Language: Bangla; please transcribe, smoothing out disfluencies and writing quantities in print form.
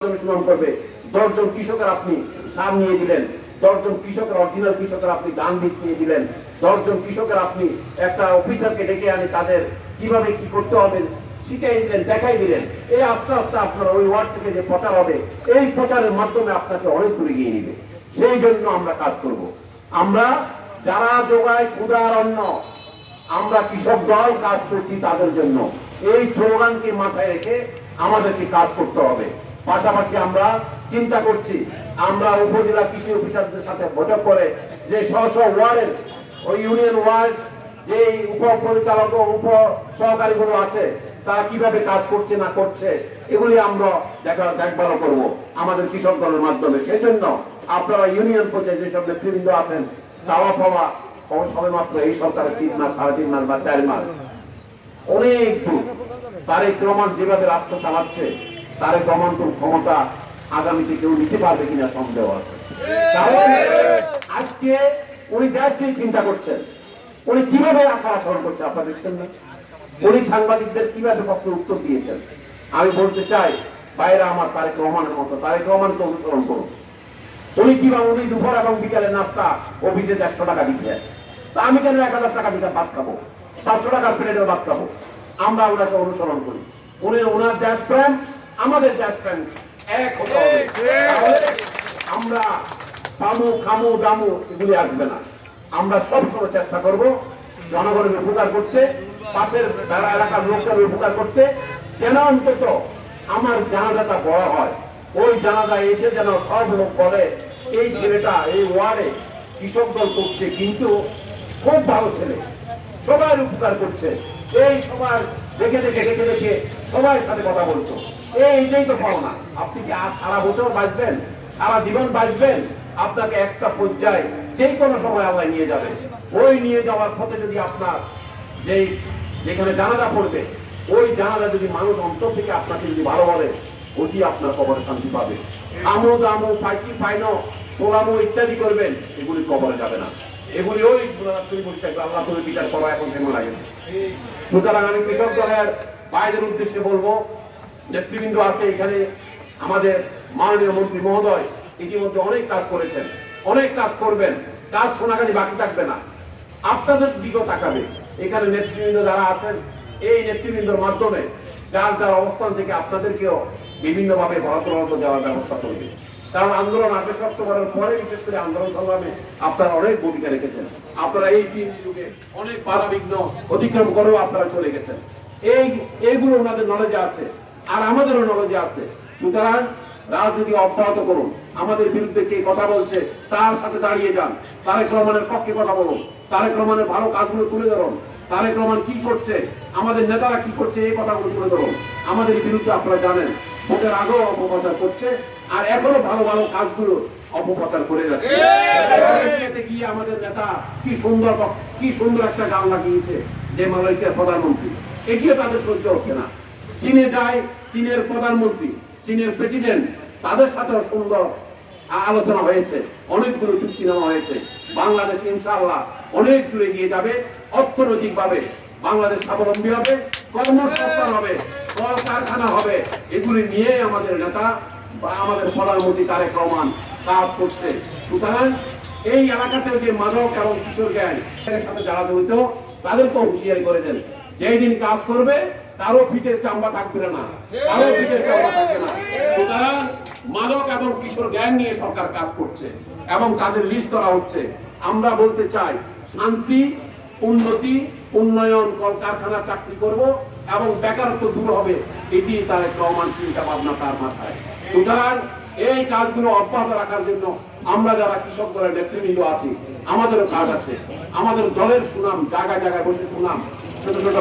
সুনাম করবে। 10 জন কৃষকের আপনি সার নিয়ে দিলেন, 10 জন কৃষকের অরিজিনাল কৃষকের আপনি ধান বীজ নিয়ে দিলেন, 10 জন কৃষকের আপনি একটা অফিসারকে ডেকে আনি তাদের কিভাবে কি করতে হবে শিখিয়ে দিলেন, দেখাই দিলেন। এই আস্তে আস্তে আপনার ওই ওয়ার্ড থেকে যে প্রচার হবে, এই প্রচারের মাধ্যমে আপনাকে অনেক দূরে গিয়ে নিবে। সেই জন্য আমরা কাজ করব। আমরা যারা যোগায় ক্ষুধার অন্ন, আমরা কৃষক দল কাজ করছি তাদের জন্য। এই স্লোগানকে মাথায় রেখে আমাদেরকে কাজ করতে হবে। পাশাপাশি আমরা চিন্তা করছি, আমরা উপজেলা কৃষি অফিসারদের সাথে বৈঠক করে যে স্ব ওয়ার্ডের ওই ইউনিয়ন ওয়ার্ড যে উপপরিচালক ও উপ সহকারীগুলো আছে তারা কিভাবে কাজ করছে না করছে এগুলি আমরা দেখভাল করব আমাদের কৃষক দলের মাধ্যমে। সেই জন্য আপনারা ইউনিয়ন পর্যায়ে যেসব নেতৃবৃন্দ আছেন চাওয়া পাওয়া সবে মাত্র এই সরকারের 3 মাস 3.5 মাস বা 4 মাস অনেক দূর। তারেক রহমান যেভাবে রাষ্ট্র চালাচ্ছে তারেক রহমান ক্ষমতা আগামীতে কেউ নিতে পারবে কিনা সন্দেহ আছে। কারণ আজকে উনি দেশকেই চিন্তা করছেন, উনি কিভাবে আচার আচরণ করছে আপনারা দেখছেন না। উনি সাংবাদিকদের কিভাবে প্রশ্নের উত্তর দিয়েছেন। আমি বলতে চাই বাইরে আমার তারেক রহমানের মতো তারেক রহমানকে অনুসরণ করুন। উনি কিভাবে উনি দুপুর এবং বিকালের নাস্তা অফিসে 100 টাকা দিচ্ছেন, তা আমি কেন 1000 টাকা দিতে ভাত খাবো, 700 টাকার প্লেটের ভাত খাবো। আমরা ওনাকে অনুসরণ করি। উনি ওনার দেশপ্রেম আমাদের দেশপ্রেম এক হতে হবে। আমরা পামু খামু দামু এগুলি আসবে না। আমরা সবসময় চেষ্টা করব জনগণের উপকার করতে, পাশের এলাকার লোকের উপকার করতে, যেন অন্তত আমার জানাজাটা বড় হয়। ওই জানাজায় এসে যেন সব লোক বলে এই ছেলেটা এই ওয়ার্ডে কৃষক দল করছে, কিন্তু খুব ভালো ছেলে, সবাই উপকার করছে। এই সবার দেখে দেখে দেখে দেখে সবাই সাথে কথা বলছো। এইটাই তো পাওনা। আপনি কি আর সারা বছর বাঁচবেন, সারা জীবন বাঁচবেন? আপনাকে একটা পর্যায়ে যে কোনো সময় আল্লাহ নিয়ে যাবে। ওই নিয়ে যাওয়ার পথে যদি আপনার যেখানে জানাজা পড়বে, ওই জানাজা যদি মানুষ অন্তর থেকে আপনাকে যদি ভালো বলে, ওটি আপনার কবরে শান্তি পাবে। আমো দামো পাইকি পাইনো সোলামো ইত্যাদি করবেন, এগুলি কবরে যাবে না। এগুলি ওই আল্লাহ করে বিচার করা এখন কেমন লাগে। সুতরাং আমি কৃষক দলের ভাইদের উদ্দেশ্যে বলবো, নেতৃবৃন্দ আছে এখানে, আমাদের মাননীয় মন্ত্রী মহোদয় ইতিমধ্যে অনেক কাজ করেছেন, অনেক কাজ করবেন। কাজ শোনাকালী বাকি থাকবে না, আপনাদের দিকেও তাকাবে। এখানে নেতৃবৃন্দ যারা আছেন, এই নেতৃবৃন্দর মাধ্যমে যার যার অবস্থান থেকে আপনাদেরকেও বিভিন্নভাবে বরাদ্দ দেওয়ার ব্যবস্থা করবে। কারণ আন্দোলন 28 অক্টোবরের পরে বিশেষ করে আন্দোলন সংগ্রামে আপনারা অনেক ভূমিকা রেখেছেন। আপনারা এই 3 যুগে অনেক বাধা বিঘ্ন অতিক্রম করেও আপনারা চলে গেছেন। এইগুলো ওনাদের নলেজে আছে, আর আমাদেরও নলেজে আছে। সুতরাং রাজনীতি অব্যাহত করুন। আমাদের বিরুদ্ধে কে কথা বলছে তার সাথে দাঁড়িয়ে যান। তারেক রহমানের পক্ষে কথা বলুন, তারেক রহমানের ভালো কাজগুলো তুলে ধরুন। তারেক রহমান কি করছে, আমাদের নেতারা কি করছে, এই কথাগুলো তুলে ধরুন। আমাদের বিরুদ্ধে আপনারা জানেন ভোটের আগেও অপপ্রচার করছে, আর এখনো ভালো ভালো কাজগুলো অপপ্রচার করে যাচ্ছে। গিয়ে আমাদের নেতা কি সুন্দর একটা গান লাগিয়েছে যে মালয়েশিয়ার প্রধানমন্ত্রী, এটিও তাদের সহ্য হচ্ছে না। চীনে যায়, চীনের প্রধানমন্ত্রী, চীনের প্রেসিডেন্ট, তাদের সাথেও সুন্দর আলোচনা হয়েছে, অনেকগুলো চুক্তি নেওয়া হয়েছে। বাংলাদেশ ইনশাআল্লাহ অনেক দূরে গিয়ে যাবে। অর্থনৈতিক ভাবে বাংলাদেশ স্বাবলম্বী হবে, কর্মসংস্থান হবে, কলকারখানা হবে। এগুলি নিয়ে আমাদের নেতা বা আমাদের প্রধানমন্ত্রী তারেক রহমান কাজ করছে। সুতরাং এই এলাকাতেও যে মাদক এবং কিশোর গ্যাং এর সাথে যারা জড়িত তাদেরকেও হুঁশিয়ারি করে দেন, যেই দিন কাজ করবে তারও পিঠের চামড়া থাকবে না, তারও পিঠের চামড়া থাকবে না। সুতরাং মাদক এবং কিশোর গ্যাং নিয়ে সরকার কাজ করছে এবং তাদের লিস্ট করা হচ্ছে। আমরা বলতে চাই শান্তি, উন্নতি, উন্নয়ন, কলকারখানা চাকরি করব এবং বেকারত্ব দূর হবে, এটি তারেক রহমান চিন্তা ভাবনা তার মাথায়। সুতরাং এই কাজগুলো অব্যাহত রাখার জন্য আমরা যারা কৃষক দলের নেতৃবৃন্দ আছি, আমাদেরও কাজ আছে। আমাদের দলের সুনাম জায়গায় জায়গায় বসে সুনাম, ছোট ছোট